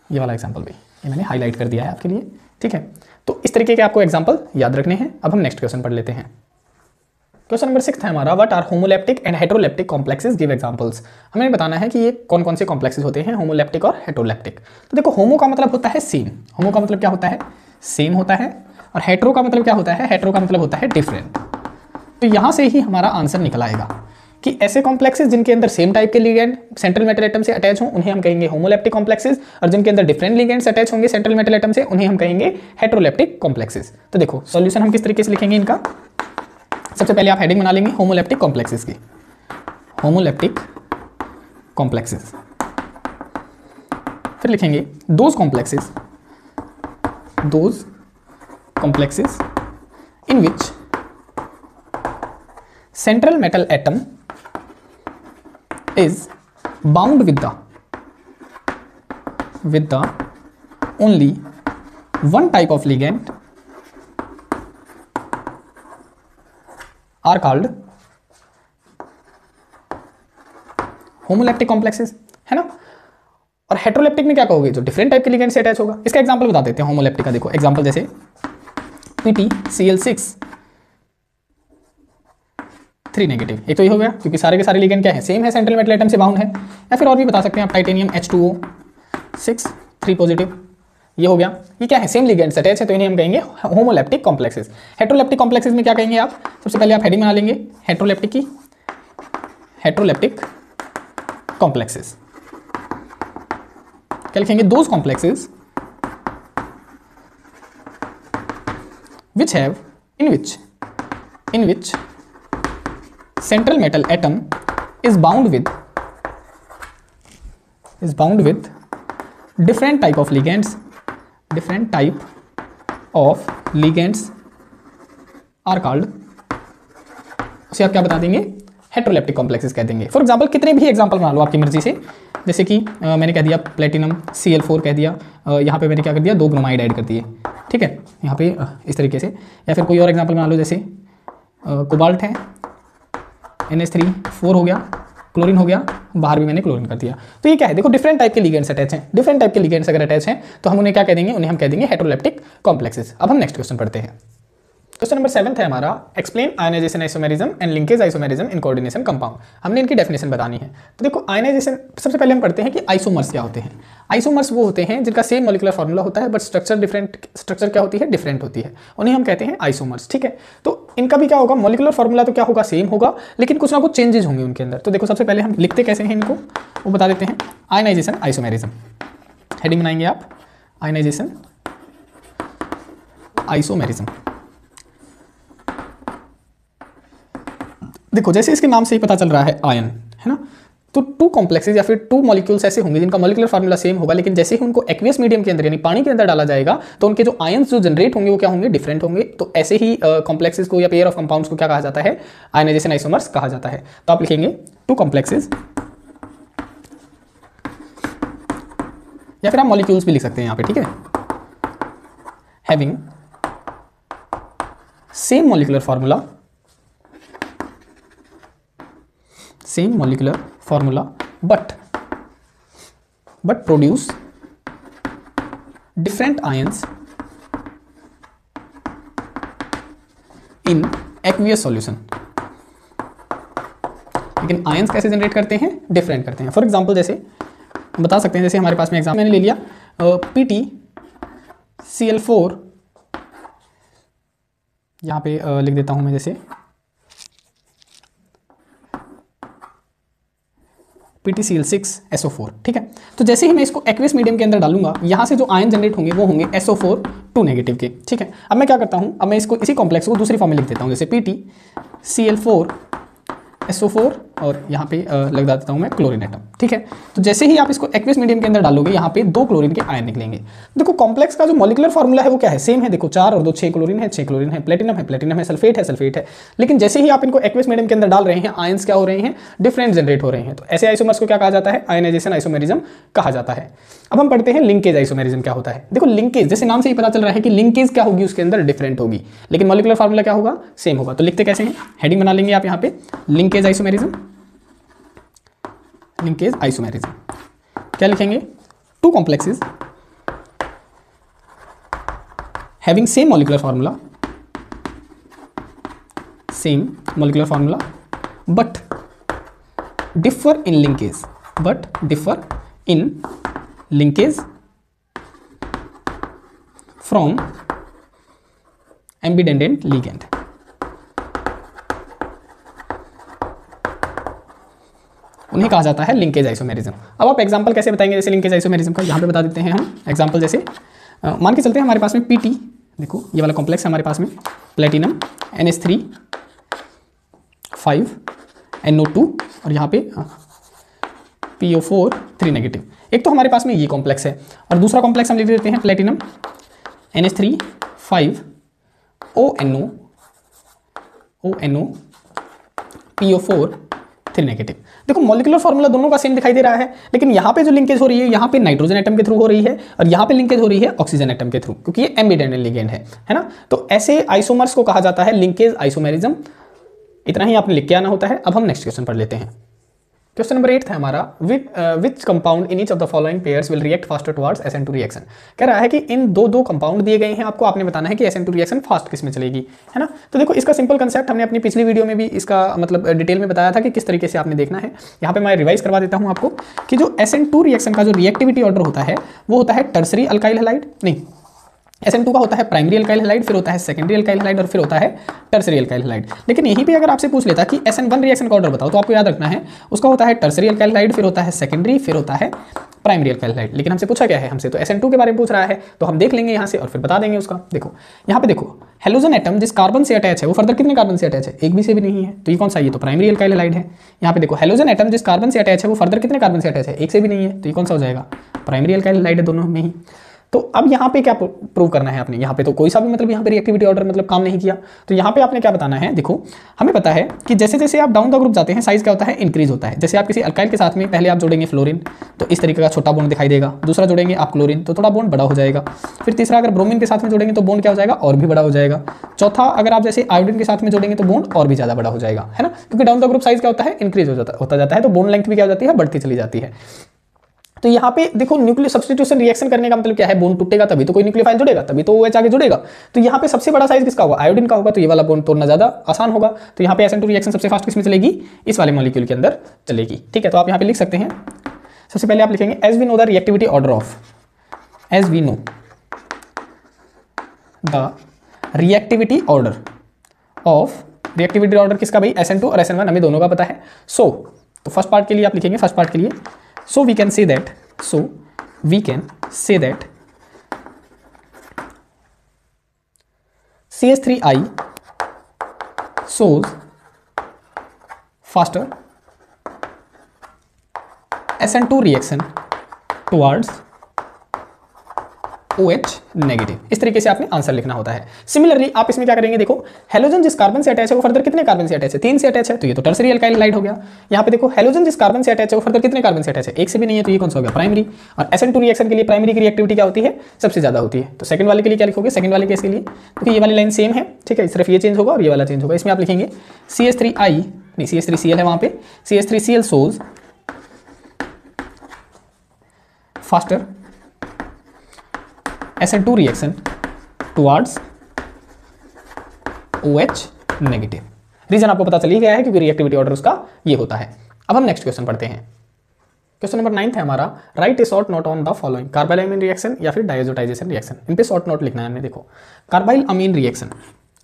ये वाला एग्जांपल भी ये मैंने हाईलाइट कर दिया है आपके लिए, ठीक है। तो इस तरीके के आपको एग्जांपल याद रखने हैं। अब हम नेक्स्ट क्वेश्चन पढ़ लेते हैं। क्वेश्चन नंबर 6 है हमारा, what are homoleptic and heteroleptic complexes, give examples. हमें बताना है कि ये कौन कौन से कॉम्प्लेक्सेस होते हैं, होमोलैप्टिक और हेटेरोलैप्टिक। तो देखो होमो का मतलब होता है सेम, होमो का मतलब क्या होता है, सेम होता है। और हेटेरो का मतलब क्या होता है, हेटेरो का मतलब होता है डिफरेंट। तो यहां से ही हमारा आंसर निकल आएगा कि ऐसे कॉम्प्लेक्सेस जिनके अंदर सेम टाइप के लिगेंड सेंट्रल मेटल एटम से अटैच हों उन्हें हम कहेंगे होमोलैप्टिक कॉम्प्लेक्सेस, और जिनके अंदर डिफरेंट लिगेंड्स अटैच होंगे सेंट्रल मेटल एटम से उन्हें हम कहेंगे हेटेरोलैप्टिक कॉम्प्लेक्सेस। तो देखो सॉल्यूशन हम किस तरीके से लिखेंगे इनका। सबसे पहले आप हेडिंग बना लेंगे होमोलैप्टिक कॉम्प्लेक्सेस की, होमोलैप्टिक कॉम्प्लेक्सेस। फिर लिखेंगे those complexes in which central metal atom is bound with the only one type of ligand are called homolaptic complexes, है ना। और हेटेरोलैप्टिक में क्या कहोगे, जो डिफरेंट टाइप के लिगेंड से अटैच होगा। इसका एग्जांपल बता देते हैं होमोलैप्टिक का। देखो एग्जांपल जैसे PtCl6 3 नेगेटिव, एक तो ये हो गया क्योंकि सारे के सारे लिगेंड क्या है, सेम है, सेंट्रल मेटल एटम से बाउंड है। या फिर और भी बता सकते हैं आप, टाइटेनियम H2O6 3 पॉजिटिव, ये हो गया। ये क्या है, सेम लिगेंड से अटैच है, तो इन्हें हम कहेंगे होमोलैप्टिक कॉम्प्लेक्सेस। हेटेरोलैप्टिक कॉम्प्लेक्सेस में क्या कहेंगे आप, सबसे पहले आप हेडिंग बना लेंगे हेटेरोलैप्टिक की, हेटेरोलैप्टिक कॉम्प्लेक्सेस। क्या लिखेंगे, those complexes which have in which central metal atom is bound with different type of ligands are called, उसे आप क्या बता देंगे, हेटेरोलैप्टिक कॉम्प्लेक्सेस कह देंगे। फॉर एग्जांपल कितने भी एग्जांपल बना लो आपकी मर्जी से, जैसे कि मैंने कह दिया प्लेटिनम Cl4 कह दिया, यहाँ पे मैंने क्या कर दिया, 2 ब्रोमाइड ऐड कर दिए, ठीक है, यहाँ पे इस तरीके से। या फिर कोई और एग्जांपल बना लो, जैसे कोबाल्ट है NH3 4 हो गया, क्लोरीन हो गया, बाहर भी मैंने क्लोरीन कर दिया। तो ये क्या है, देखो डिफरेंट टाइप के लिगेंड्स अटैच हैं, डिफरेंट टाइप के लिगेंड्स अगर अटैच हैं तो हम उन्हें क्या कह देंगे, उन्हें हम कह देंगे हेटेरोलैप्टिक कॉम्प्लेक्सेस। अब हम नेक्स्ट क्वेश्चन पढ़ते हैं। क्वेश्चन नंबर 7 है हमारा, explain ionisation isomerism and linkage isomerism in coordination compound. हमने इनकी डेफिनेशन बतानी है। तो देखो आयनाइजेशन, सबसे पहले हम पढ़ते हैं कि आइसोमर्स क्या होते हैं। आइसोमर्स वो होते हैं जिनका सेम मॉलिक्यूलर फार्मूला होता है बट स्ट्रक्चर क्या होती है, डिफरेंट होती है, उन्हें हम कहते हैं आइसोमर्स, ठीक है। तो इनका भी क्या होगा, मॉलिक्यूलर फार्मूला तो क्या होगा, सेम होगा, लेकिन कुछ ना कुछ चेंजेस होंगे उनके अंदर। तो देखो सबसे पहले हम लिखते कैसे हैं इनको, वो बता देते हैं। आयनाइजेशन आइसोमेरिज्म, हेडिंग बनाएंगे आप आयनाइजेशन आइसोमेरिज्म। देखो जैसे इसके नाम से ही पता चल रहा है आयन, है ना, तो टू कॉम्प्लेक्सेस या फिर टू मॉलिक्यूल्स ऐसे होंगे जिनका मॉलिक्यूलर फार्मूला सेम होगा, लेकिन जैसे ही उनको एक्वियस मीडियम के अंदर यानी पानी के अंदर डाला जाएगा तो उनके जो आयंस जो जनरेट होंगे वो क्या होंगे, डिफरेंट होंगे। तो ऐसे ही कॉम्प्लेक्सेस को या पेयर ऑफ कंपाउंड्स को क्या कहा जाता है, आयनाइजेशन आइसोमर्स कहा जाता है। तो आप लिखेंगे टू कॉम्प्लेक्सेस, या फिर आप मॉलिक्यूल्स भी लिख सकते हैं यहाँ पे, ठीक है, having same molecular formula, same molecular formula but produce different ions in aqueous solution। लेकिन आयंस कैसे जनरेट करते हैं, डिफरेंट करते हैं। फॉर एग्जांपल जैसे बता सकते हैं, जैसे हमारे पास में एग्जाम्पल मैंने ले लिया PtCl4, यहां पे लिख देता हूं मैं जैसे PtCl6SO4, ठीक है। तो जैसे ही मैं इसको एक्वियस मीडियम के अंदर डालूंगा, यहाँ से जो आयन जनरेट होंगे वो होंगे SO4 2 नेगेटिव के, ठीक है। अब मैं क्या करता हूँ, अब मैं इसको इसी कॉम्प्लेक्स को दूसरी फॉर्म में लिख देता हूँ, जैसे PtCl4SO4 और यहाँ पे लगा देता हूँ मैं क्लोरीन एटम, ठीक है। तो जैसे ही आप इसको एक्वियस मीडियम के अंदर डालोगे, यहाँ पे 2 क्लोरीन के आयन निकलेंगे। देखो कॉम्प्लेक्स का जो मॉलिक्यूलर फार्मूला है वो क्या है, सेम है। देखो 4 और 2 6 क्लोरीन है, 6 क्लोरीन है, प्लेटिनम है, सल्फेट है। लेकिन जैसे ही आप इनको एक्वियस मीडियम के अंदर डाल रहे हैं, आयंस क्या हो रहे हैं, डिफरेंट जनरेट हो रहे हैं। तो ऐसे आइसोमर्स को क्या कहा जाता है, आयनाइजेशन आइसोमेरिज्म कहा जाता है। अब हम पढ़ते हैं लिंकेज आइसोमेरिज्म क्या होता है। देखो लिंकेज, जैसे नाम से ही पता चल रहा है कि लिंकेज क्या होगी, उसके अंदर डिफरेंट होगी, लेकिन मॉलिक्यूलर फार्मूला क्या होगा, सेम होगा। तो लिखते कैसे हैं, हेडिंग बना लेंगे आप यहाँ पे, लिंकेज आइसोमेरिज्म। लिंकेज आइसोमेरिज्म क्या लिखेंगे, two complexes having same molecular formula but differ in linkage from ambidentate ligand. उन्हें कहा जाता है लिंकेज आइसोमेरिज्म। अब आप एग्जांपल कैसे बताएंगे, जैसे लिंकेज आइसोमेरिज्म का यहाँ पे बता देते हैं हम एग्जांपल। जैसे मान के चलते हैं हमारे पास में Pt, देखो ये वाला कॉम्प्लेक्स है हमारे पास में, प्लेटिनम NH3 5 NO2 और यहाँ पे PO4 3 नेगेटिव। एक तो हमारे पास में ये कॉम्प्लेक्स है, और दूसरा कॉम्प्लेक्स हम लिख देते हैं platinum NH3 5 ONO PO4 3 negative. देखो मॉलिक्यूलर फार्मूला दोनों का सेम दिखाई दे रहा है, लेकिन यहाँ पे जो लिंकेज हो रही है, यहाँ पे नाइट्रोजन एटम के थ्रू हो रही है और यहाँ पे लिंकेज हो रही है ऑक्सीजन एटम के थ्रू, क्योंकि ये एम्बिडेंडेंट लिगेंड है ना। तो ऐसे आइसोमर्स को कहा जाता है लिंकेज आइसोमेरिज्म। इतना ही आपने लिख के आना होता है। अब हम नेक्स्ट क्वेश्चन पढ़ लेते हैं। क्वेश्चन नंबर 8 था हमारा, which compound in each of the following pairs will react faster towards SN2 reaction. कह रहा है कि इन दो कंपाउंड दिए गए हैं, आपको आपने बताना है कि SN2 रिएक्शन फास्ट किस में चलेगी, है ना। तो देखो इसका सिंपल कंसेप्ट हमने अपनी पिछली वीडियो में भी इसका मतलब डिटेल में बताया था कि किस तरीके से आपने देखना है। यहाँ पे मैं रिवाइज करवा देता हूँ आपको कि जो SN2 रिएक्शन का जो रिएक्टिविटी ऑर्डर होता है वो होता है टर्सरी अल्काइल हैलाइड, नहीं SN2 का होता है प्राइमरी अल्काइल हैलाइड, फिर होता है सेकेंडरी अल्काइल हैलाइड और फिर होता है टर्सरी अल्काइल हैलाइड। लेकिन यहीं पे अगर आपसे पूछ लेता कि SN1 रिएक्शन का ऑर्डर बताओ, तो आपको याद रखना है उसका होता है टर्सरी अल्काइल हैलाइड, फिर होता है सेकेंडरी, फिर होता है प्राइमरी अल्काइल हैलाइड। लेकिन हमसे पूछा क्या है, हमसे तो SN2 के बारे में पूछ रहा है, तो हम देख लेंगे यहाँ से और फिर बता देंगे उसका। देखो यहाँ पे देखो हेलोजन एटम जिस कार्बन से अटैच है वो फर्दर कितने कार्बन से अटैच है, एक भी से भी नहीं है, तो ये कौन सा, ये तो प्राइमरी अल्काइल हैलाइड है। यहाँ पे देखो हेलोजन एटम जिस कार्बन से अटैच है वो फर्दर कितने कार्बन से अटैच है, एक से भी नहीं है, तो ये कौन सा हो जाएगा, प्राइमरी अल्काइल हैलाइड है दोनों में ही। तो अब यहाँ पे क्या प्रूव करना है आपने, यहाँ पे तो कोई सा भी मतलब यहाँ पे रिएक्टिविटी ऑर्डर मतलब काम नहीं किया, तो यहाँ पे आपने क्या बताना है। देखो हमें पता है कि जैसे जैसे आप डाउन द ग्रुप जाते हैं साइज क्या होता है, इंक्रीज होता है। जैसे आप किसी अल्काइल के साथ में पहले आप जोड़ेंगे फ्लोरीन तो इस तरीके का छोटा बॉन्ड दिखाई देगा, दूसरा जोड़ेंगे आप क्लोरीन तो थोड़ा बॉन्ड बड़ा हो जाएगा, फिर तीसरा अगर ब्रोमीन के साथ में जोड़ेंगे तो बॉन्ड क्या हो जाएगा, और भी बड़ा हो जाएगा। चौथा अगर आप जैसे आयोडीन के साथ में जोड़ेंगे तो बॉन्ड और भी ज़्यादा बड़ा हो जाएगा, है ना, क्योंकि डाउन द ग्रुप साइज क्या होता है, इंक्रीज होता जाता है, तो बॉन्ड लेंथ भी क्या हो जाती है, बढ़ती चली जाती है। तो यहाँ पे देखो न्यूक्लियर सब्स्टिट्यूशन रिएक्शन करने का मतलब क्या है, बॉन्ड टूटेगा तभी तो कोई न्यूक्लियोफाइल जुड़ेगा, तभी तो OH आगे जुड़ेगा। तो यहाँ पे सबसे बड़ा साइज किसका होगा, आयोडीन का होगा, तो ये वाला बॉन्ड तोड़ना ज्यादा आसान होगा। तो यहाँ पे SN2 रिएक्शन सबसे फास्ट किसमें चलेगी, इस वाले मॉलिक्यूल के अंदर चलेगी, ठीक है। तो आप यहाँ पे लिख सकते हैं, सबसे पहले आप लिखेंगे as we know the reactivity order of, as we know the reactivity order of, reactivity order किसका भाई, SN2 और SN1 हमें दोनों का पता है। सो तो फर्स्ट पार्ट के लिए आप लिखेंगे, फर्स्ट पार्ट के लिए so we can say that CH3I shows faster SN2 reaction towards OH negative. इस तरीके से आपने आंसर लिखना होता है। सिमिलरली आप इसमें क्या करेंगे, देखो हेलोजन जिस कार्बन से अटैच है वो फर्दर कितने कार्बन से अटैच है, 3 से अटैच है, तो ये तो टर्सरी अल्काइल हैलाइड हो गया। यहाँ पे देखो हेलोजन जिस कार्बन से अटैच है वो फर्दर कितने कार्बन से अटैच है, एक से भी नहीं है, तो ये कौन सा हो गया, प्राइमरी। और SN2 रिएक्शन के लिए प्राइमरी की रिएक्टिविटी क्या होती है, सबसे ज्यादा होती है। तो सेकंड वाले के लिए क्या लिखोगे, सेकंड वाले केस के लिए तो ये वाली लाइन सेम है, ठीक है, सिर्फ ये चेंज होगा और ये वाला चेंज होगा। इसमें आप लिखेंगे CH3I नहीं CH3Cl है वहां पे, CH3Cl shows faster SN2 reaction towards OH negative. Reason आपको पता चल ही गया है क्योंकि रिएक्टिविटी ऑर्डर उसका ये होता है। अब हम नेक्स्ट क्वेश्चन पढ़ते हैं। क्वेश्चन नंबर 9 है हमारा, write a short note on the following, carbylamine reaction या फिर डायजोटाइजेशन रिएक्शन। इन पे शॉर्ट नोट लिखना है हमने। देखो कार्बाइल अमीन रिएक्शन,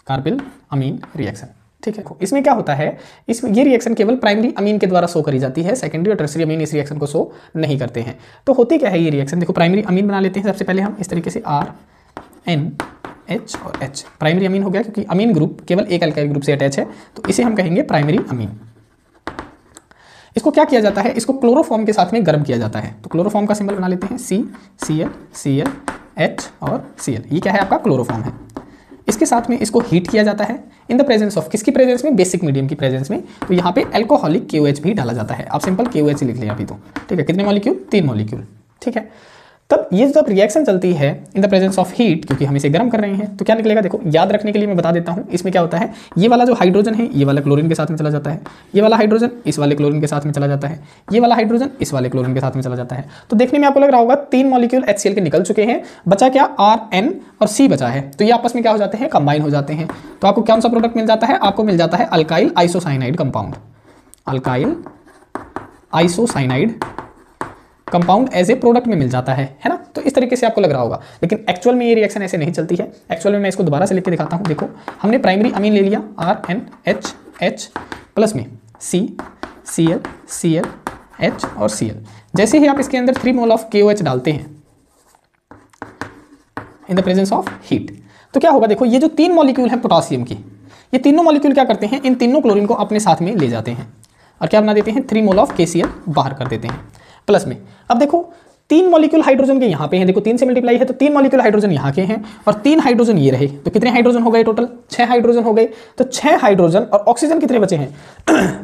कार्बाइल अमीन रिएक्शन, ठीक है। इसमें क्या होता है, इसमें ये रिएक्शन केवल प्राइमरी अमीन के द्वारा शो करी जाती है, सेकेंडरी और टर्सरी अमीन इस रिएक्शन को शो नहीं करते हैं। तो होती क्या है ये रिएक्शन, देखो प्राइमरी अमीन बना लेते हैं सबसे पहले हम इस तरीके से RNH और H। प्राइमरी अमीन हो गया क्योंकि अमीन ग्रुप केवल एक अल्काइल ग्रुप से अटैच है, तो इसे हम कहेंगे प्राइमरी अमीन। इसको क्या किया जाता है, इसको क्लोरोफॉर्म के साथ में गर्म किया जाता है। तो क्लोरोफॉर्म का सिंबल बना लेते हैं CCl H और Cl। ये क्या है, आपका क्लोरोफॉर्म है। इसके साथ में इसको हीट किया जाता है इन द प्रेजेंस ऑफ, किसकी प्रेजेंस में, बेसिक मीडियम की प्रेजेंस में। तो यहाँ पे अल्कोहलिक KOH भी डाला जाता है। आप सिंपल KOH लिख लिया अभी तो, ठीक है। कितने मॉलिक्यूल, 3 मॉलिक्यूल, ठीक है। तब ये जब रिएक्शन चलती है इन द प्रेजेंस ऑफ हीट, क्योंकि हम इसे गर्म कर रहे हैं, तो क्या निकलेगा, देखो याद रखने के लिए मैं बता देता हूं। इसमें क्या होता है, ये वाला जो हाइड्रोजन है ये वाला क्लोरीन के साथ में चला जाता है, ये वाला हाइड्रोजन इस वाले क्लोरीन के साथ में चला जाता है, ये वाला हाइड्रोजन इस वाले क्लोरीन के साथ में चला जाता है। तो देखने में आपको लग रहा होगा 3 मॉलिक्यूल HCl के निकल चुके हैं, बचा क्या, RN और C बचा है। तो ये आपस में क्या हो जाते हैं, कंबाइन हो जाते हैं। तो आपको कौन सा प्रोडक्ट मिल जाता है, आपको मिल जाता है alkyl isocyanide compound, alkyl isocyanide compound as a product में मिल जाता है ना। तो इस तरीके से आपको लग रहा होगा, लेकिन एक्चुअल में ये रिएक्शन ऐसे नहीं चलती है। एक्चुअल में मैं इसको दोबारा से लिख के दिखाता हूं। देखो हमने प्राइमरी अमीन ले लिया RNH प्लस में CCl H और Cl। जैसे ही आप इसके अंदर 3 मोल ऑफ KOH डालते हैं इन द प्रेजेंस ऑफ हीट, तो क्या होगा, देखो ये जो 3 मॉलिक्यूल हैं पोटासियम की, ये तीनों मॉलिक्यूल क्या करते हैं, इन तीनों क्लोरीन को अपने साथ में ले जाते हैं और क्या बना देते हैं, 3 मोल ऑफ KCl बाहर कर देते हैं प्लस में। अब देखो 3 मॉलिक्यूल हाइड्रोजन के यहाँ पे हैं, देखो 3 से मल्टीप्लाई है तो 3 मॉलिक्यूल हाइड्रोजन यहाँ के हैं और 3 हाइड्रोजन ये रहे, तो कितने हाइड्रोजन हो गए टोटल, 6 हाइड्रोजन हो गए। तो 6 हाइड्रोजन और ऑक्सीजन कितने बचे हैं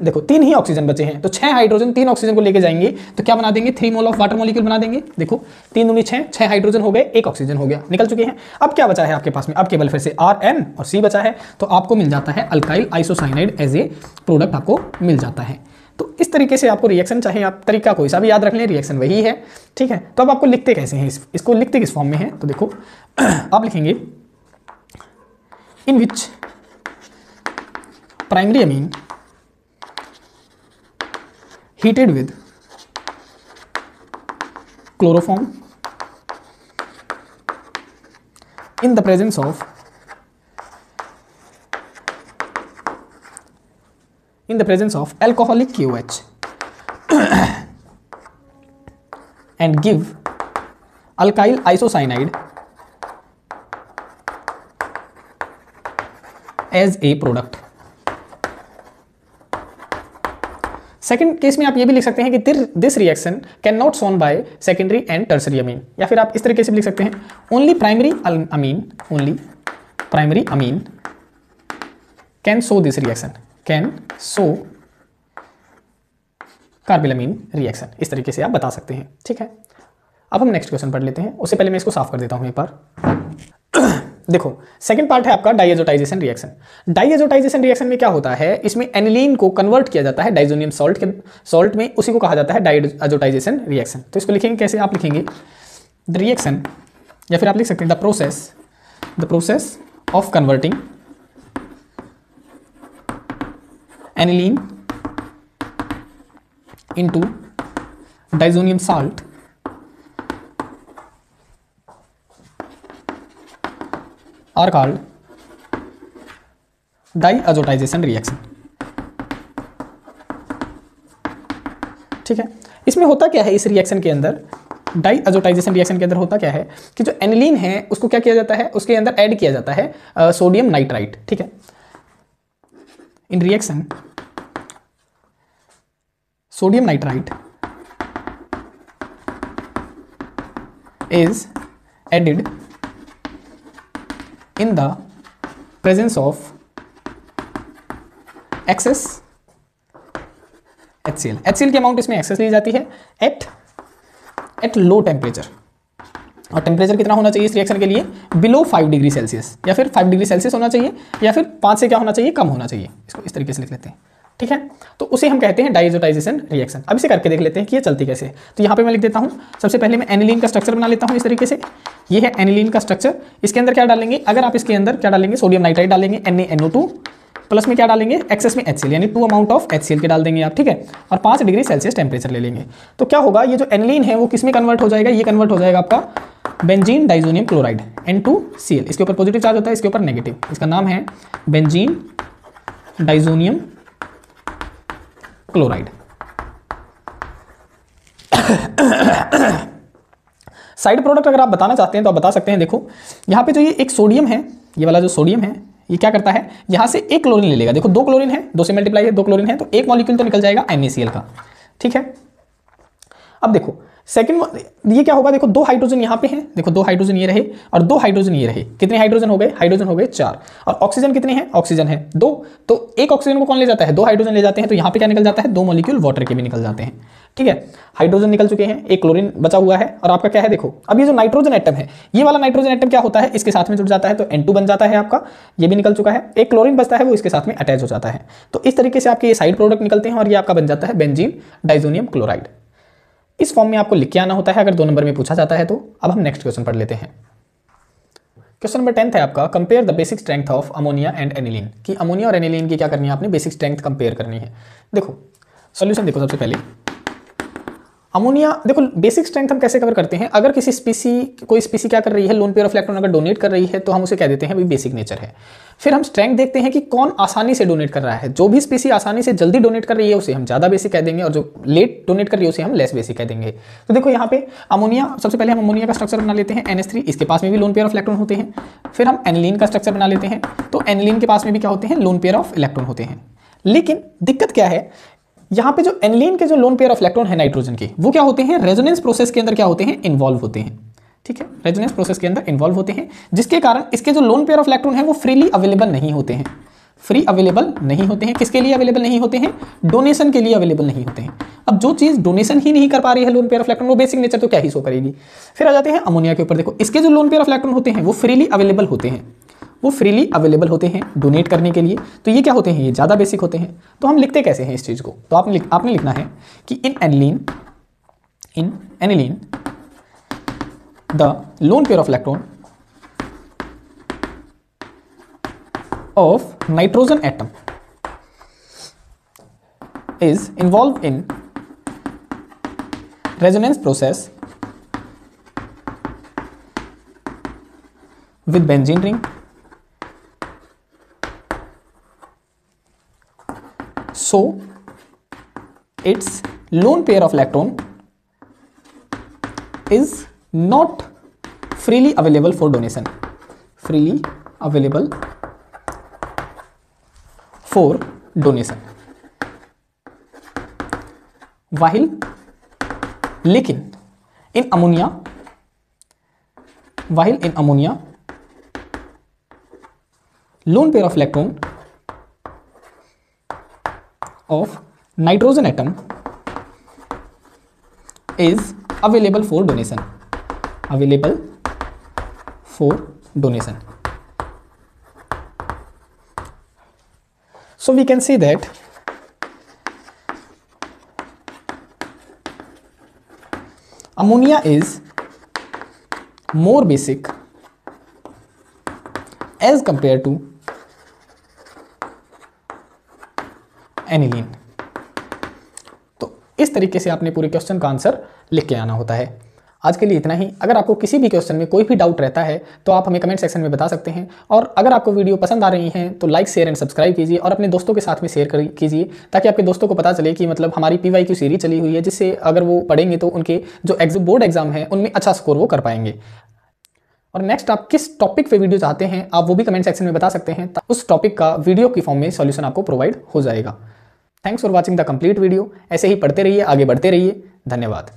देखो 3 ही ऑक्सीजन बचे हैं, तो 6 हाइड्रोजन 3 ऑक्सीजन को लेके जाएंगे तो क्या बना देंगे, 3 मोल ऑफ वाटर मॉलिक्यूल बना देंगे। देखो 3 दूनी 6, 6 हाइड्रोजन हो गए, 1 ऑक्सीजन हो गया, निकल चुके हैं। अब क्या बचा है आपके पास में, अब केवल फिर से RN और C बचा है, तो आपको मिल जाता है alkyl isocyanide as a product आपको मिल जाता है। तो इस तरीके से आपको रिएक्शन, चाहे आप तरीका कोई सा भी याद रख लें, रिएक्शन वही है, ठीक है। तो अब आपको लिखते कैसे हैं, इसको लिखते किस फॉर्म में है, तो देखो आप लिखेंगे in which primary amine heated with chloroform in the presence of alcoholic KOH and give alkyl isocyanide as a product। Second case में आप ये भी लिख सकते हैं कि this reaction can not shown by secondary and tertiary amine, या फिर आप इस तरीके से भी लिख सकते हैं only primary amine can show this reaction, can show carbylamine reaction. इस तरीके से आप बता सकते हैं, ठीक है। अब हम नेक्स्ट क्वेश्चन पढ़ लेते हैं, उससे पहले मैं इसको साफ कर देता हूं एक बार। देखो सेकंड पार्ट है आपका डाइएजोटाइजेशन रिएक्शन। डाइएजोटाइजेशन रिएक्शन में क्या होता है, इसमें एनिलीन को कन्वर्ट किया जाता है डाइजोनियम सॉल्ट में, उसी को कहा जाता है डाइएजोटाइजेशन रिएक्शन। तो इसको लिखेंगे कैसे, आप लिखेंगे द रिएक्शन, या फिर आप लिख सकते हैं the process of converting aniline into diazonium salt are called diazotization reaction, ठीक है। इसमें होता क्या है, इस रिएक्शन के अंदर डाई एजोटाइजेशन रिएक्शन के अंदर होता क्या है कि जो एनिलीन है उसको क्या किया जाता है, उसके अंदर ऐड किया जाता है सोडियम नाइट्राइट, ठीक है। In reaction sodium nitrite is added in the presence of excess HCl। HCl की अमाउंट इसमें एक्सेस ली जाती है एट लो टेम्परेचर, और टेम्परेचर कितना होना चाहिए इस रिएक्शन के लिए, बिलो 5 डिग्री सेल्सियस, या फिर 5 डिग्री सेल्सियस होना चाहिए, या फिर 5 से क्या होना चाहिए, कम होना चाहिए। इसको इस तरीके से लिख लेते हैं, ठीक है। तो उसे हम कहते हैं डाइएजोटाइजेशन रिएक्शन। अब इसे करके देख लेते हैं कि ये चलती कैसे है। तो यहाँ पे मैं लिख देता हूँ, सबसे पहले मैं एनिलीन का स्ट्रक्चर बना लेता हूँ इस तरीके से। ये है एनिलीन का स्ट्रक्चर। इसके अंदर क्या डालेंगे, अगर आप इसके अंदर क्या डालेंगे, सोडियम नाइट्राइट डालेंगे, NaNO2 प्लस में क्या डालेंगे, एक्सेस में HCl, यानी 2 अमाउंट ऑफ HCl के डाल देंगे आप, ठीक है। और 5 डिग्री सेल्सियस टेम्परेचर ले लेंगे। तो क्या होगा, ये जो एनिलीन है वो किस में कन्वर्ट हो जाएगा, ये कन्वर्ट हो जाएगा आपका बेंजीन डाइजोनियम क्लोराइड N2Cl। इसके ऊपर पॉजिटिव चार्ज होता है, इसके ऊपर नेगेटिव। इसका नाम है benzene diazonium chloride. Side product अगर आप बताना चाहते हैं तो आप बता सकते हैं। देखो यहाँ पे जो ये एक सोडियम है, ये वाला जो सोडियम है, ये क्या करता है, यहाँ से एक क्लोरीन ले लेगा। देखो 2 क्लोरीन है, 2 से मल्टीप्लाई है, 2 क्लोरीन है, तो एक मॉलिक्यूल तो निकल जाएगा NaCl का, ठीक है। अब देखो सेकंड, ये क्या होगा, देखो 2 हाइड्रोजन यहाँ पे हैं, देखो 2 हाइड्रोजन ये रहे और 2 हाइड्रोजन ये रहे। कितने हाइड्रोजन हो गए, हाइड्रोजन हो गए 4। और ऑक्सीजन कितने हैं, ऑक्सीजन है 2। तो एक ऑक्सीजन को कौन ले जाता है, 2 हाइड्रोजन ले जाते हैं। तो यहाँ पे क्या निकल जाता है, 2 मॉलिक्यूल वाटर के भी निकल जाते हैं, ठीक है। हाइड्रोजन निकल चुके हैं, एक क्लोरीन बचा हुआ है, और आपका क्या है, देखो अब ये जो नाइट्रोजन एटम है, ये वाला नाइट्रोजन एटम क्या होता है, इसके साथ में जुड़ जाता है, तो N2 बन जाता है आपका, ये भी निकल चुका है। एक क्लोरीन बचता है, वो इसके साथ में अटैच हो जाता है। तो इस तरीके से आपके ये साइड प्रोडक्ट निकलते हैं, और ये आपका बन जाता है बेंजीन डाइजोनियम क्लोराइड। इस फॉर्म में आपको लिख के आना होता है अगर 2 नंबर में पूछा जाता है तो। अब हम नेक्स्ट क्वेश्चन पढ़ लेते हैं। क्वेश्चन नंबर 10 है आपका, compare the basic strength of ammonia and aniline. कि अमोनिया और एनिलीन की क्या करनी है, आपने बेसिक स्ट्रेंथ कंपेयर करनी है। देखो सॉल्यूशन देखो, सबसे पहले अमोनिया, देखो बेसिक स्ट्रेंथ हम कैसे कवर करते हैं, अगर किसी कोई स्पीसी क्या कर रही है, लोन पेयर ऑफ इलेक्ट्रॉन अगर डोनेट कर रही है तो हम उसे कह देते हैं भाई बेसिक नेचर है। फिर हम स्ट्रेंथ देखते हैं कि कौन आसानी से डोनेट कर रहा है। जो भी स्पीसी आसानी से जल्दी डोनेट कर रही है उसे हम ज़्यादा बेसिक कह देंगे, और जो लेट डोनेट कर रही है उसे हम लेस बेसिक कह देंगे। तो देखो यहाँ पे अमोनिया, सबसे पहले हम अमोनिया का स्ट्रक्चर बना लेते हैं NH3, इसके पास में भी लोन पेयर ऑफ इलेक्ट्रॉन होते हैं। फिर हम एनिलीन का स्ट्रक्चर बना लेते हैं, तो एनिलीन के पास में भी क्या होते हैं, लोन पेयर ऑफ इलेक्ट्रॉन होते हैं। लेकिन दिक्कत क्या है, यहाँ पे जो एनिलीन के जो लोन पेयर ऑफ इलेक्ट्रॉन है नाइट्रोजन के, वो क्या होते हैं, रेजोनेंस प्रोसेस के अंदर क्या होते हैं, इन्वॉल्व होते हैं, ठीक है। रेजोनेंस प्रोसेस के अंदर इन्वॉल्व होते हैं, जिसके कारण इसके जो लोन पेयर ऑफ इलेक्ट्रॉन है वो फ्रीली अवेलेबल नहीं होते हैं। फ्री अवेलेबल नहीं होते हैं, किसके लिए अवेलेबल नहीं होते हैं, डोनेशन के लिए अवेलेबल नहीं होते हैं। अब जो चीज डोनेशन ही नहीं कर पा रही है लोन पेयर ऑफ इलेक्ट्रॉन, वो बेसिक नेचर तो क्या ही शो करेगी। फिर आ जाते हैं अमोनिया के ऊपर। देखो इसके जो लोन पेयर ऑफ इलेक्ट्रॉन होते हैं वो फ्रीली अवेलेबल होते हैं, वो फ्रीली अवेलेबल होते हैं डोनेट करने के लिए। तो ये क्या होते हैं, ये ज़्यादा बेसिक होते हैं। तो हम लिखते कैसे हैं इस चीज़ को, तो आपने लिखना है कि in aniline the lone pair of electron of nitrogen atom is involve in resonance process with benzene ring, so its lone pair of electron is not freely available for donation, freely available for donation, while लेकिन in ammonia lone pair of electron of nitrogen atom is available for donation, so we can say that ammonia is more basic as compared to aniline. तो इस तरीके से आपने पूरे question का answer लिख के आना होता है। आज के लिए इतना ही। अगर आपको किसी भी क्वेश्चन में कोई भी डाउट रहता है तो आप हमें कमेंट सेक्शन में बता सकते हैं। और अगर आपको वीडियो पसंद आ रही है तो लाइक, शेयर एंड सब्सक्राइब कीजिए और अपने दोस्तों के साथ में शेयर कीजिए, ताकि आपके दोस्तों को पता चले कि मतलब हमारी PYQ सीरीज चली हुई है, जिससे अगर वो पढ़ेंगे तो उनके जो बोर्ड एग्जाम है उनमें अच्छा स्कोर वो कर पाएंगे। और नेक्स्ट आप किस टॉपिक पे वीडियो चाहते हैं आप वो भी कमेंट सेक्शन में बता सकते हैं, उस टॉपिक का वीडियो की फॉर्म में सॉल्यूशन आपको प्रोवाइड हो जाएगा। Thanks for watching the complete video. ऐसे ही पढ़ते रहिए, आगे बढ़ते रहिए। धन्यवाद।